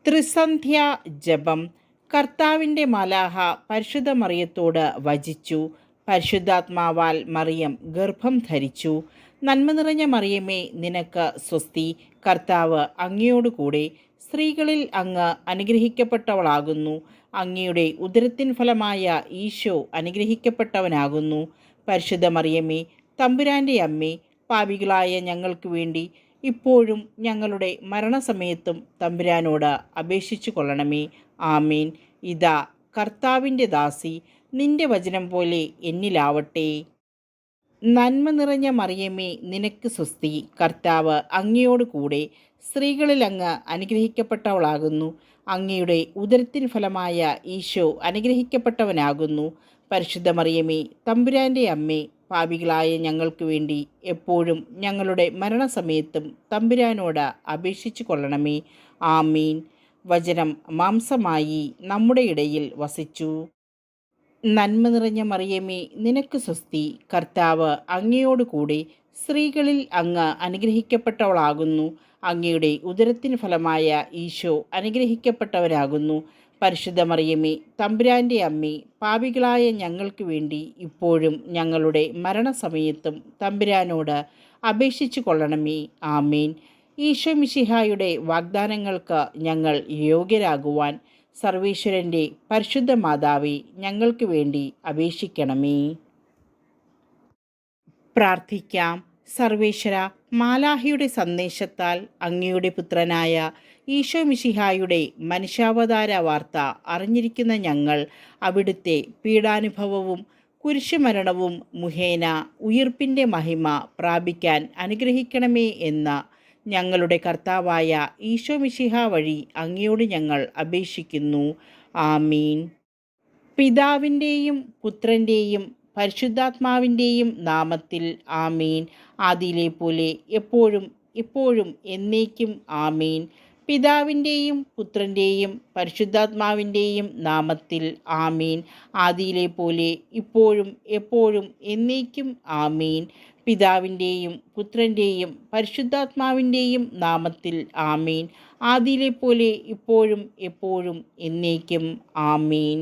ത്രിസന്ധ്യ ജപം. കർത്താവിൻ്റെ മാലാഹ പരിശുദ്ധ മറിയത്തോട് വചിച്ചു. പരിശുദ്ധാത്മാവാൽ മറിയം ഗർഭം ധരിച്ചു. നന്മ നിറഞ്ഞ മറിയമേ, നിനക്ക് സ്വസ്തി. കർത്താവ് അങ്ങയോടുകൂടെ സ്ത്രീകളിൽ അങ്ങ് അനുഗ്രഹിക്കപ്പെട്ടവളാകുന്നു. അങ്ങയുടെ ഉദരത്തിൻ ഫലമായ ഈശോ അനുഗ്രഹിക്കപ്പെട്ടവനാകുന്നു. പരിശുദ്ധ മറിയമേ, തമ്പുരാൻ്റെ അമ്മേ, പാപികളായ ഞങ്ങൾക്ക് വേണ്ടി ഇപ്പോഴും ഞങ്ങളുടെ മരണസമയത്തും തമ്പുരാനോട് അപേക്ഷിച്ചു കൊള്ളണമേ. ആമീൻ. ഇതാ കർത്താവിൻ്റെ ദാസി, നിന്റെ വചനം പോലെ എന്നിലാവട്ടെ. നന്മ നിറഞ്ഞ മറിയമേ, നിനക്ക് സ്വസ്തി. കർത്താവ് അങ്ങയോട് കൂടെ സ്ത്രീകളിൽ അങ്ങ് അനുഗ്രഹിക്കപ്പെട്ടവളാകുന്നു. അങ്ങയുടെ ഉദരത്തിൻ ഫലമായ ഈശോ അനുഗ്രഹിക്കപ്പെട്ടവനാകുന്നു. പരിശുദ്ധ മറിയമേ, തമ്പുരാൻ്റെ അമ്മേ, പാപികളായ ഞങ്ങൾക്ക് വേണ്ടി എപ്പോഴും ഞങ്ങളുടെ മരണസമയത്തും തമ്പുരാനോട് അപേക്ഷിച്ചു കൊള്ളണമേ. ആമീൻ. വചനം മാംസമായി നമ്മുടെ ഇടയിൽ വസിച്ചു. നന്മ നിറഞ്ഞ മറിയമേ, നിനക്ക് സ്വസ്തി. കർത്താവ് അങ്ങയോട് കൂടെ സ്ത്രീകളിൽ അങ്ങ് അനുഗ്രഹിക്കപ്പെട്ടവളാകുന്നു. അങ്ങയുടെ ഉദരത്തിൻ ഫലമായ ഈശോ അനുഗ്രഹിക്കപ്പെട്ടവനാകുന്നു. പരിശുദ്ധ മറിയമേ, തമ്പുരാൻ്റെ അമ്മേ, പാപികളായ ഞങ്ങൾക്ക് വേണ്ടി ഇപ്പോഴും ഞങ്ങളുടെ മരണസമയത്തും തമ്പുരാനോട് അപേക്ഷിച്ചു കൊള്ളണമേ. ആമേൻ. ഈശോ മിശിഹായുടെ വാഗ്ദാനങ്ങൾക്ക് ഞങ്ങൾ യോഗ്യരാകുവാൻ സർവേശ്വരൻ്റെ പരിശുദ്ധ മാതാവേ, ഞങ്ങൾക്ക് വേണ്ടി അപേക്ഷിക്കണമേ. പ്രാർത്ഥിക്കാം. സർവേശ്വര, മാലാഹിയുടെ സന്ദേശത്താൽ അങ്ങയുടെ പുത്രനായ ഈശോ മിശിഹായുടെ മനുഷ്യാവതാര വാർത്ത അറിഞ്ഞിരിക്കുന്ന ഞങ്ങൾ അവിടുത്തെ പീഡാനുഭവവും കുരിശുമരണവും മുഖേന ഉയിർപ്പിൻ്റെ മഹിമ പ്രാപിക്കാൻ അനുഗ്രഹിക്കണമേ എന്ന് ഞങ്ങളുടെ കർത്താവായ ഈശോ മിശിഹ വഴി അങ്ങയോട് ഞങ്ങൾ അപേക്ഷിക്കുന്നു. ആമീൻ. പിതാവിൻ്റെയും പുത്രൻ്റെയും പരിശുദ്ധാത്മാവിൻ്റെയും നാമത്തിൽ. ആമീൻ. ആദിയിലെ പോലെ എപ്പോഴും ഇപ്പോഴും എന്നേക്കും. ആമീൻ. പിതാവിൻ്റെയും പുത്രൻ്റെയും പരിശുദ്ധാത്മാവിൻ്റെയും നാമത്തിൽ. ആമീൻ. ആദിയിലെ പോലെ ഇപ്പോഴും എപ്പോഴും എന്നേക്കും. ആമീൻ. പിതാവിൻ്റെയും പുത്രൻ്റെയും പരിശുദ്ധാത്മാവിൻ്റെയും നാമത്തിൽ. ആമീൻ. ആദിയിലെ പോലെ ഇപ്പോഴും എപ്പോഴും എന്നേക്കും. ആമീൻ.